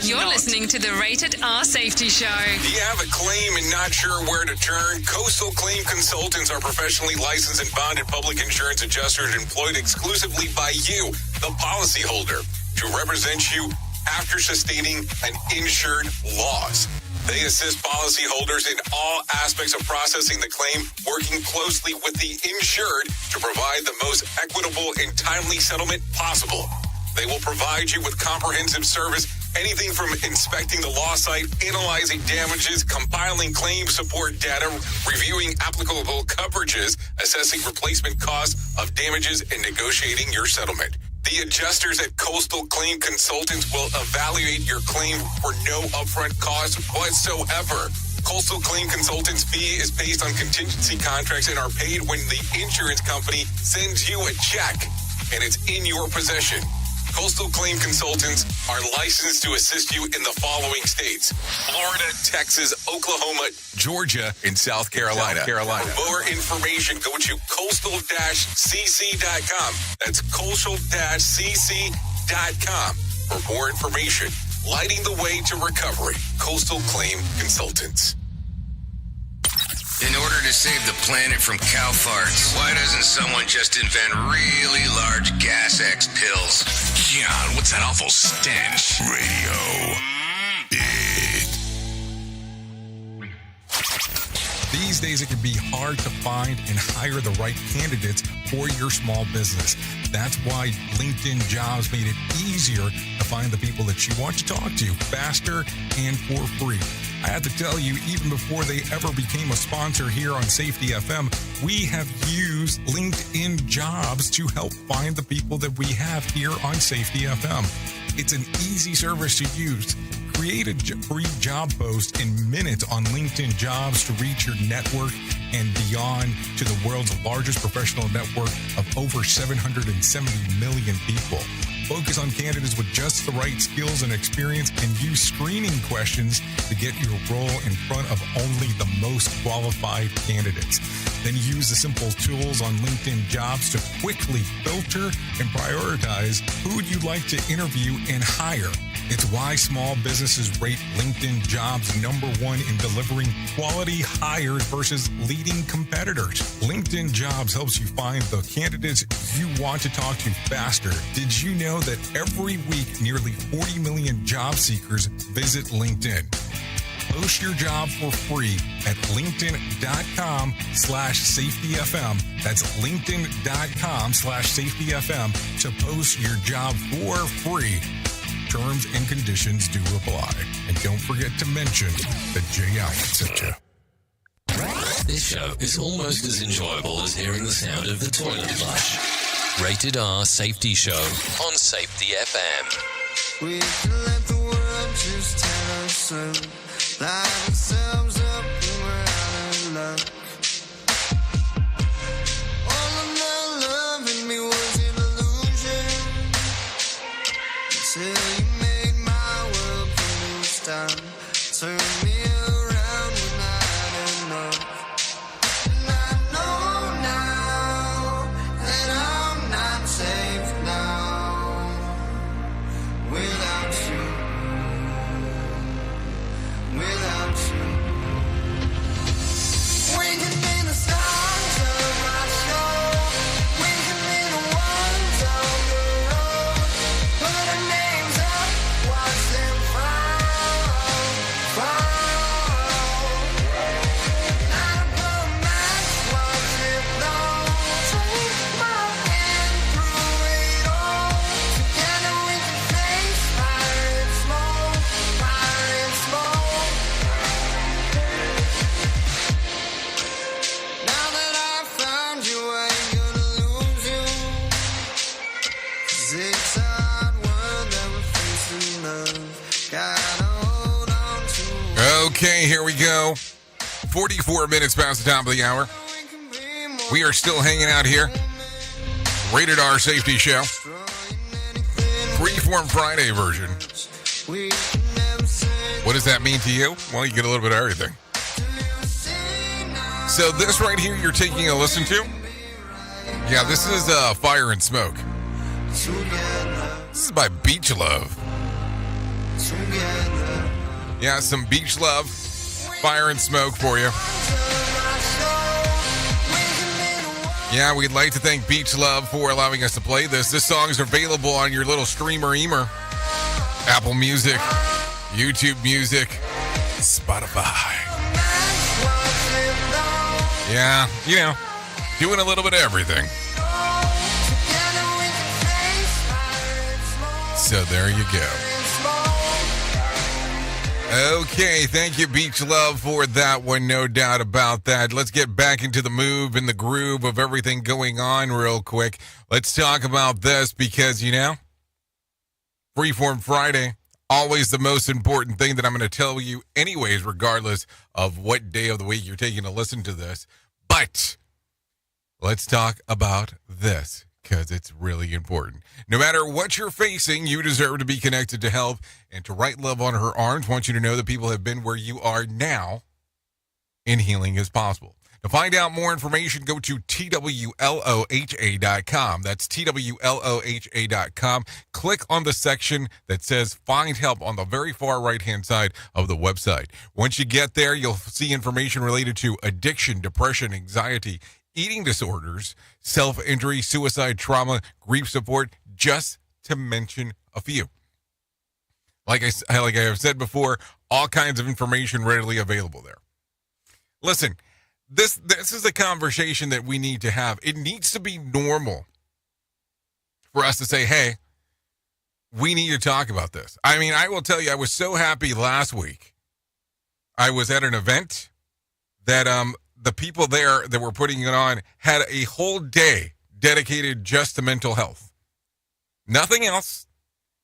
You're listening to the Rated R Safety Show. Do you have a claim and not sure where to turn? Coastal Claim Consultants are professionally licensed and bonded public insurance adjusters employed exclusively by you, the policyholder, to represent you after sustaining an insured loss. They assist policyholders in all aspects of processing the claim, working closely with the insured to provide the most equitable and timely settlement possible. They will provide you with comprehensive service, anything from inspecting the loss site, analyzing damages, compiling claim support data, reviewing applicable coverages, assessing replacement costs of damages, and negotiating your settlement. The adjusters at Coastal Claim Consultants will evaluate your claim for no upfront cost whatsoever. Coastal Claim Consultants' fee is based on contingency contracts and are paid when the insurance company sends you a check and it's in your possession. Coastal Claim Consultants are licensed to assist you in the following states: Florida, Texas, Oklahoma, Georgia, and South Carolina. For more information, go to coastal-cc.com. That's coastal-cc.com. For more information, lighting the way to recovery. Coastal Claim Consultants. In order to save the planet from cow farts, why doesn't someone just invent really large gas X pills? John, what's that awful stench? Radio. These days, it can be hard to find and hire the right candidates for your small business. That's why LinkedIn Jobs made it easier to find the people that you want to talk to faster and for free. I have to tell you, even before they ever became a sponsor here on Safety FM, we have used LinkedIn Jobs to help find the people that we have here on Safety FM. It's an easy service to use. Create a free job post in minutes on LinkedIn Jobs to reach your network and beyond to the world's largest professional network of over 770 million people. Focus on candidates with just the right skills and experience and use screening questions to get your role in front of only the most qualified candidates. Then use the simple tools on LinkedIn Jobs to quickly filter and prioritize who you'd like to interview and hire. It's why small businesses rate LinkedIn Jobs #1 in delivering quality hires versus leading competitors. LinkedIn Jobs helps you find the candidates you want to talk to faster. Did you know that every week nearly 40 million job seekers visit LinkedIn? Post your job for free at linkedin.com/safetyfm. That's linkedin.com/safetyfm to post your job for free. Terms and conditions do apply. And don't forget to mention that Jay Allen sent you. This show is almost as enjoyable as hearing the sound of the toilet flush. Rated R Safety Show on Safety FM. We can let the world just tell us so. Line ourselves up when we're out of luck. All of my love in me was an illusion until you made my world blue star. Turn me around when I had enough. And I know now that I'm not safe now without you. Without you. We can be the stars of my show. We can be the ones on the road. Put our names up, watch them fall, fall. Not a match, watch it blow. Take my hand through it all. Together we can face fire and smoke, fire and smoke. Now that I found you, I ain't gonna lose you. 'Cause it's a hard world that we're facing, love. Gotta hold on to. Okay, here we go. 44 minutes past the top of the hour. We are still hanging out here. Rated R Safety Show. Freeform Friday version. What does that mean to you? Well, you get a little bit of everything. So this right here you're taking a listen to? Yeah, this is Fire and Smoke. This is by Beach Love. Yeah, some Beach Love, Fire and Smoke for you. Yeah, we'd like to thank Beach Love for allowing us to play this. This song is available on your little streamer-eamer. Apple Music, YouTube Music, Spotify. Yeah, you know, doing a little bit of everything. So there you go. Okay, thank you, Beach Love, for that one. No doubt about that. Let's get back into the move and the groove of everything going on real quick. Let's talk about this because, you know, Freeform Friday, always the most important thing that I'm going to tell you anyways, regardless of what day of the week you're taking to listen to this. But let's talk about this because it's really important. No matter what you're facing, you deserve to be connected to help. And to Right Love on Her Arms, want you to know that people have been where you are now, and healing is possible. To find out more information, go to TWLOHA.com. That's TWLOHA.com. Click on the section that says Find Help on the very far right-hand side of the website. Once you get there, you'll see information related to addiction, depression, anxiety, eating disorders, self-injury, suicide, trauma, grief support, just to mention a few. Like I have said before, all kinds of information readily available there. Listen, this is a conversation that we need to have. It needs to be normal for us to say, hey, we need to talk about this. I mean, I will tell you, I was so happy last week. I was at an event that the people there that were putting it on had a whole day dedicated just to mental health. Nothing else.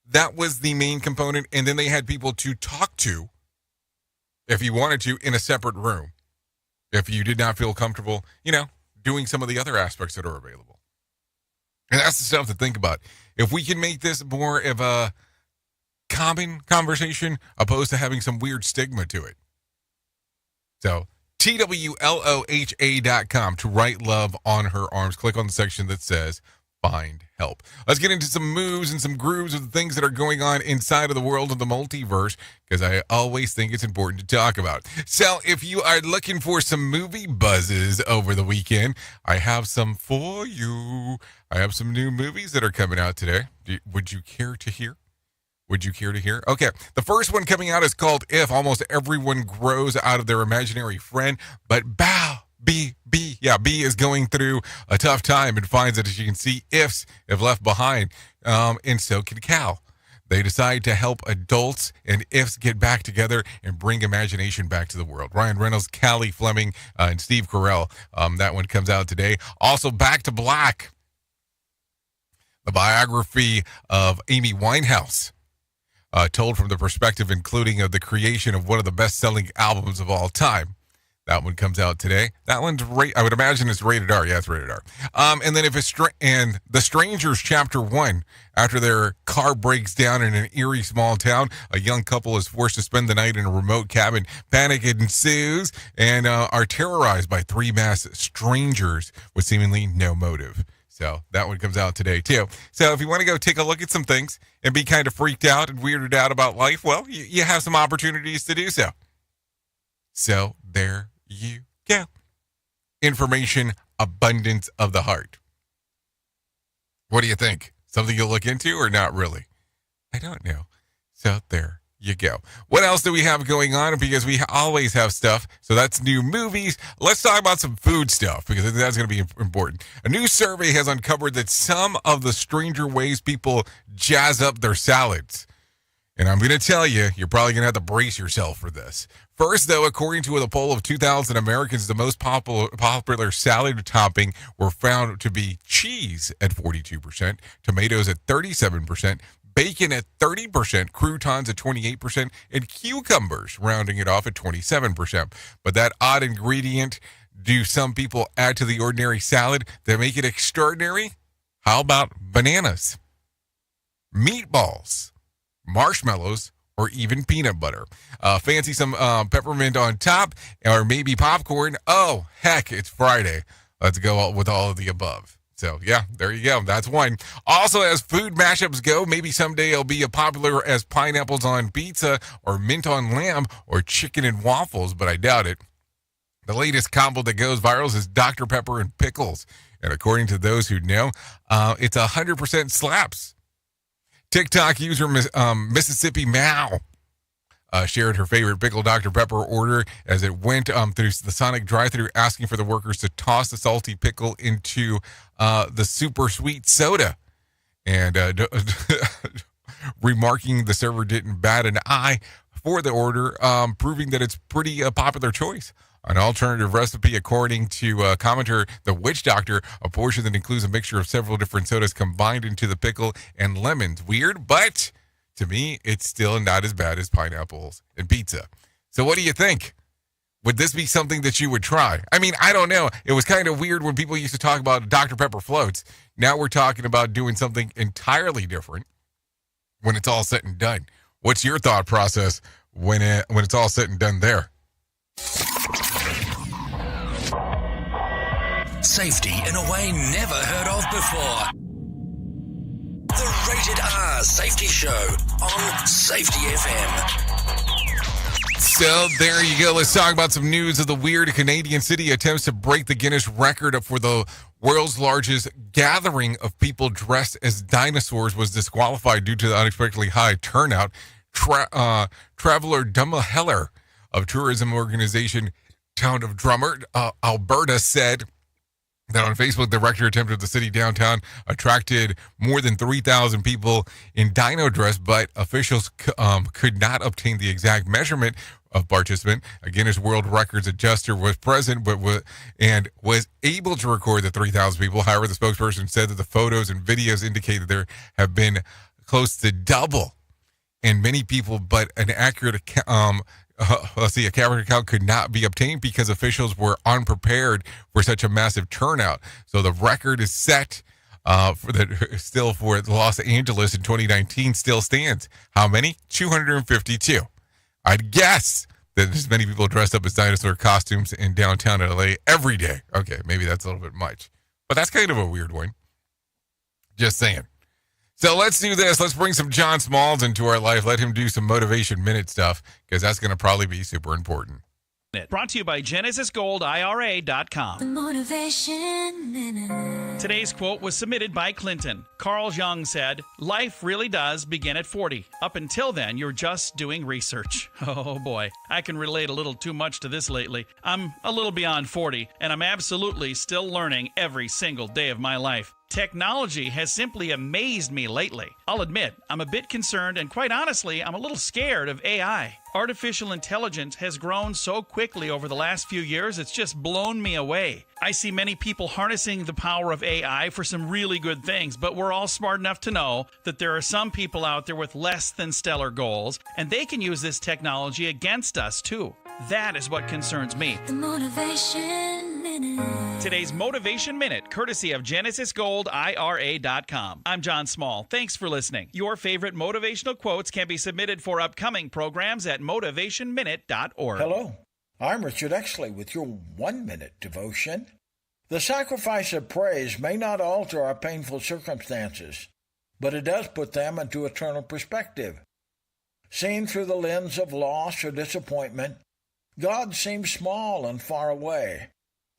That was the main component. And then they had people to talk to, if you wanted to, in a separate room. If you did not feel comfortable, you know, doing some of the other aspects that are available. And that's the stuff to think about. If we can make this more of a common conversation, opposed to having some weird stigma to it. So, TWLOHA.com to Right Love on Her Arms. Click on the section that says Find Help. Let's get into some moves and some grooves of the things that are going on inside of the world of the multiverse, because I always think it's important to talk about. So if you are looking for some movie buzzes over the weekend, I have some for you. I have some new movies that are coming out today. Would you care to hear? Would you care to hear? Okay, the first one coming out is called If. Almost everyone grows out of their imaginary friend, but B is going through a tough time and finds that, as you can see, ifs have left behind, and so can Cal. They decide to help adults and ifs get back together and bring imagination back to the world. Ryan Reynolds, Callie Fleming, and Steve Carell. That one comes out today. Also, Back to Black, the biography of Amy Winehouse. Told from the perspective, including of the creation of one of the best-selling albums of all time. That one comes out today. That one's I would imagine it's rated R. Yeah, it's rated R. And then and The Strangers Chapter 1. After their car breaks down in an eerie small town, a young couple is forced to spend the night in a remote cabin. Panic ensues and are terrorized by three masked strangers with seemingly no motive. So that one comes out today, too. So if you want to go take a look at some things and be kind of freaked out and weirded out about life, well, you have some opportunities to do so. So there you go. Information, abundance of the heart. What do you think? Something you'll look into or not really? I don't know. So there you go. What else do we have going on? Because we always have stuff. So that's new movies. Let's talk about some food stuff, because that's going to be important. A new survey has uncovered that some of the stranger ways people jazz up their salads. And I'm going to tell you, you're probably going to have to brace yourself for this. First, though, according to a poll of 2,000 Americans, the most popular salad topping were found to be cheese at 42%, tomatoes at 37%, bacon at 30%, croutons at 28%, and cucumbers rounding it off at 27%. But that odd ingredient, do some people add to the ordinary salad that make it extraordinary? How about bananas, meatballs, marshmallows, or even peanut butter? Fancy some peppermint on top, or maybe popcorn? Oh, heck, it's Friday. Let's go with all of the above. So, yeah, there you go. That's one. Also, as food mashups go, maybe someday it'll be as popular as pineapples on pizza or mint on lamb or chicken and waffles, but I doubt it. The latest combo that goes viral is Dr. Pepper and pickles. And according to those who know, it's 100% slaps. TikTok user Mississippi Mao shared her favorite pickle Dr. Pepper order as it went through the Sonic drive-thru, asking for the workers to toss the salty pickle into the super sweet soda. And remarking the server didn't bat an eye for the order, proving that it's pretty popular choice. An alternative recipe, according to commenter The Witch Doctor, a portion that includes a mixture of several different sodas combined into the pickle and lemons. Weird, but to me, it's still not as bad as pineapples and pizza. So what do you think? Would this be something that you would try? I mean, I don't know. It was kind of weird when people used to talk about Dr. Pepper floats. Now we're talking about doing something entirely different when it's all said and done. What's your thought process when it's all said and done there? Safety in a way never heard of before. The Rated R Safety Show on Safety FM. So there you go. Let's talk about some news of the weird. Canadian city attempts to break the Guinness record for the world's largest gathering of people dressed as dinosaurs was disqualified due to the unexpectedly high turnout. Traveler Dumma Heller of tourism organization Town of Drummer, Alberta, said that on Facebook, the rector attempted the city downtown attracted more than 3,000 people in dino dress, but officials could not obtain the exact measurement of participant. A Guinness World Records adjuster was present was able to record the 3,000 people. However, the spokesperson said that the photos and videos indicated there have been close to double and many people, but an accurate a camera account could not be obtained because officials were unprepared for such a massive turnout. So the record is set for Los Angeles in 2019 still stands. How many? 252. I'd guess that there's many people dressed up as dinosaur costumes in downtown LA every day. Okay, maybe that's a little bit much, but that's kind of a weird one. Just saying. So let's do this. Let's bring some John Smalls into our life. Let him do some Motivation Minute stuff, because that's going to probably be super important. Brought to you by GenesisGoldIRA.com. The Motivation Minute. Today's quote was submitted by Clinton. Carl Jung said, "Life really does begin at 40. Up until then, you're just doing research." Oh boy, I can relate a little too much to this lately. I'm a little beyond 40, and I'm absolutely still learning every single day of my life. Technology has simply amazed me lately. I'll admit, I'm a bit concerned, and quite honestly, I'm a little scared of AI. Artificial intelligence has grown so quickly over the last few years, it's just blown me away. I see many people harnessing the power of AI for some really good things, but we're all smart enough to know that there are some people out there with less than stellar goals, and they can use this technology against us too. That is what concerns me. The Motivation Minute. Today's Motivation Minute, courtesy of GenesisGoldIRA.com. I'm John Small. Thanks for listening. Your favorite motivational quotes can be submitted for upcoming programs at motivationminute.org. Hello, I'm Richard Exley with your 1-minute devotion. The sacrifice of praise may not alter our painful circumstances, but it does put them into eternal perspective. Seen through the lens of loss or disappointment, God seems small and far away.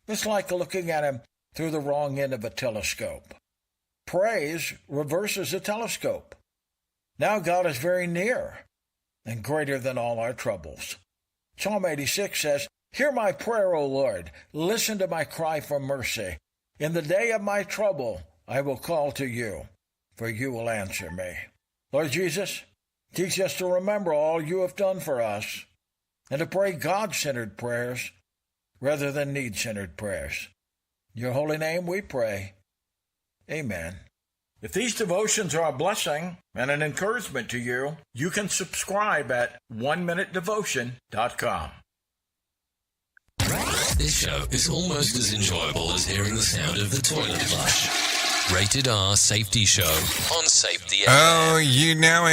It's like looking at him through the wrong end of a telescope. Praise reverses the telescope. Now God is very near and greater than all our troubles. Psalm 86 says, "Hear my prayer, O Lord. Listen to my cry for mercy. In the day of my trouble, I will call to you, for you will answer me." Lord Jesus, teach us to remember all you have done for us and to pray God-centered prayers rather than need-centered prayers. In your holy name we pray. Amen If these devotions are a blessing and an encouragement to you, you can subscribe at oneminutedevotion.com. This show is almost as enjoyable as hearing the sound of the toilet flush. Rated R Safety Show on Safety FM. Oh, you know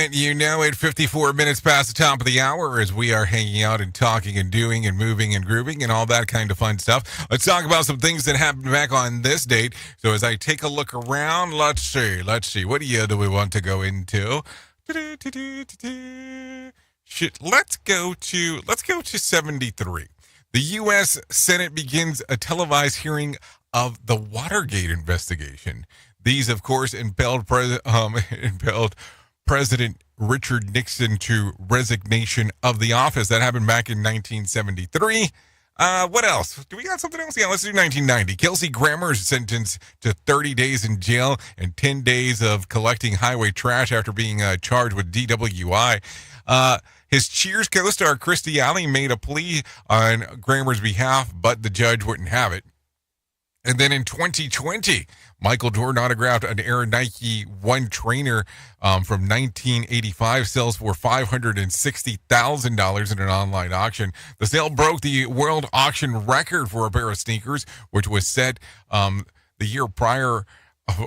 it. 54 minutes past the top of the hour as we are hanging out and talking and doing and moving and grooving and all that kind of fun stuff. Let's talk about some things that happened back on this date. So as I take a look around, let's see. What year do we want to go into? Let's go to 73. The U.S. Senate begins a televised hearing of the Watergate investigation. These, of course, impelled President Richard Nixon to resignation of the office. That happened back in 1973. What else? Do we got something else? Yeah, let's do 1990. Kelsey Grammer is sentenced to 30 days in jail and 10 days of collecting highway trash after being charged with DWI. His Cheers co-star Kirstie Alley made a plea on Grammer's behalf, but the judge wouldn't have it. And then in 2020, Michael Jordan autographed an Air Nike One trainer from 1985, sells for $560,000 in an online auction. The sale broke the world auction record for a pair of sneakers, which was set the year prior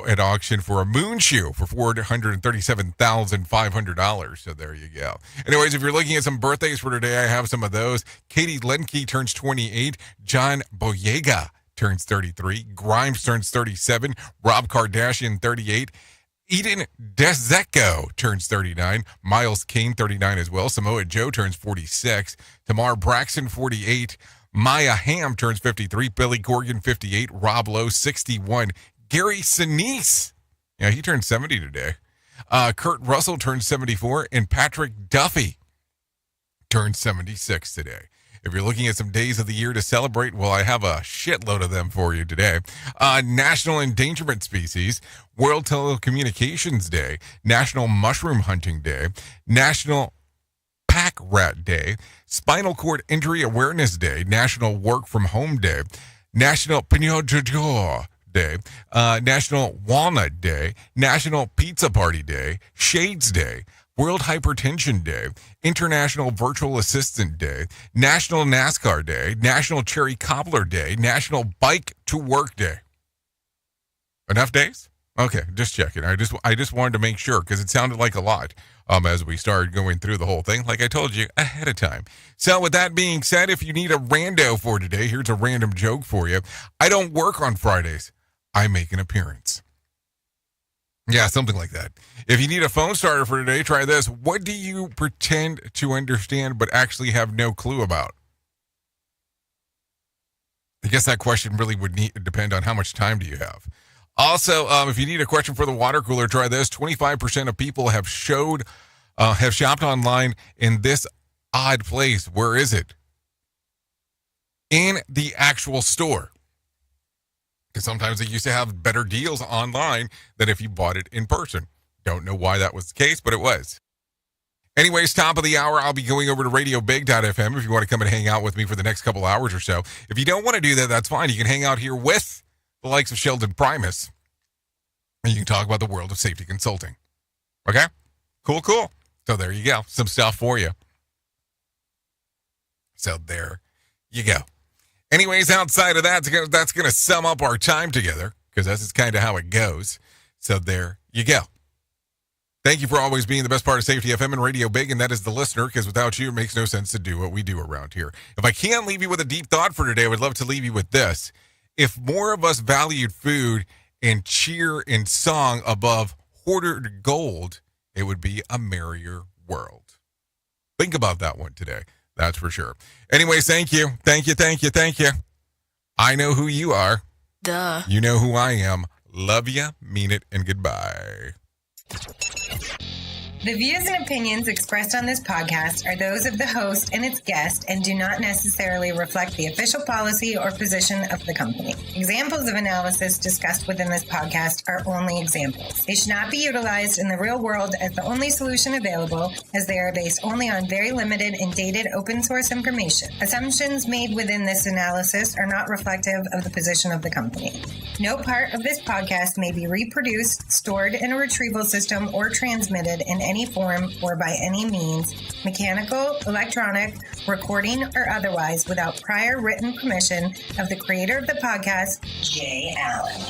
at auction for a moon shoe for $437,500. So there you go. Anyways, if you're looking at some birthdays for today, I have some of those. Katie Lenke turns 28. John Boyega turns 33. Grimes turns 37. Rob Kardashian, 38. Eden Dzeko turns 39. Miles Kane, 39 as well. Samoa Joe turns 46. Tamar Braxton, 48. Maya Hamm turns 53. Billy Corgan, 58. Rob Lowe, 61. Gary Sinise, yeah, he turned 70 today. Kurt Russell turns 74. And Patrick Duffy turns 76 today. If you're looking at some days of the year to celebrate, well, I have a shitload of them for you today. National Endangerment Species, World Telecommunications Day, National Mushroom Hunting Day, National Pack Rat Day, Spinal Cord Injury Awareness Day, National Work From Home Day, National Pinot Jour Day, National Walnut Day, National Pizza Party Day, Shades Day, World Hypertension Day, International Virtual Assistant Day, National NASCAR Day, National Cherry Cobbler Day, National Bike to Work Day. Enough days? Okay, just checking. I just wanted to make sure because it sounded like a lot as we started going through the whole thing, like I told you ahead of time. So with that being said, if you need a rando for today, here's a random joke for you. I don't work on Fridays. I make an appearance. Yeah, something like that. If you need a phone starter for today, try this. What do you pretend to understand but actually have no clue about? I guess that question really would depend on how much time do you have. Also, if you need a question for the water cooler, try this. 25% of people have shopped online in this odd place. Where is it? In the actual store. Because sometimes they used to have better deals online than if you bought it in person. Don't know why that was the case, but it was. Anyways, top of the hour, I'll be going over to radiobig.fm if you want to come and hang out with me for the next couple hours or so. If you don't want to do that, that's fine. You can hang out here with the likes of Sheldon Primus. And you can talk about the world of safety consulting. Okay? Cool. So there you go. Some stuff for you. So there you go. Anyways, outside of that, that's going to sum up our time together, because that's kind of how it goes. So there you go. Thank you for always being the best part of Safety FM and Radio Big, and that is the listener, because without you, it makes no sense to do what we do around here. If I can leave you with a deep thought for today, I would love to leave you with this. If more of us valued food and cheer and song above hoarded gold, it would be a merrier world. Think about that one today. That's for sure. Anyways, thank you. I know who you are. Duh. You know who I am. Love ya, mean it, and goodbye. The views and opinions expressed on this podcast are those of the host and its guest and do not necessarily reflect the official policy or position of the company. Examples of analysis discussed within this podcast are only examples. They should not be utilized in the real world as the only solution available, as they are based only on very limited and dated open source information. Assumptions made within this analysis are not reflective of the position of the company. No part of this podcast may be reproduced, stored in a retrieval system, or transmitted in any form or by any means, mechanical, electronic, recording, or otherwise, without prior written permission of the creator of the podcast, Jay Allen.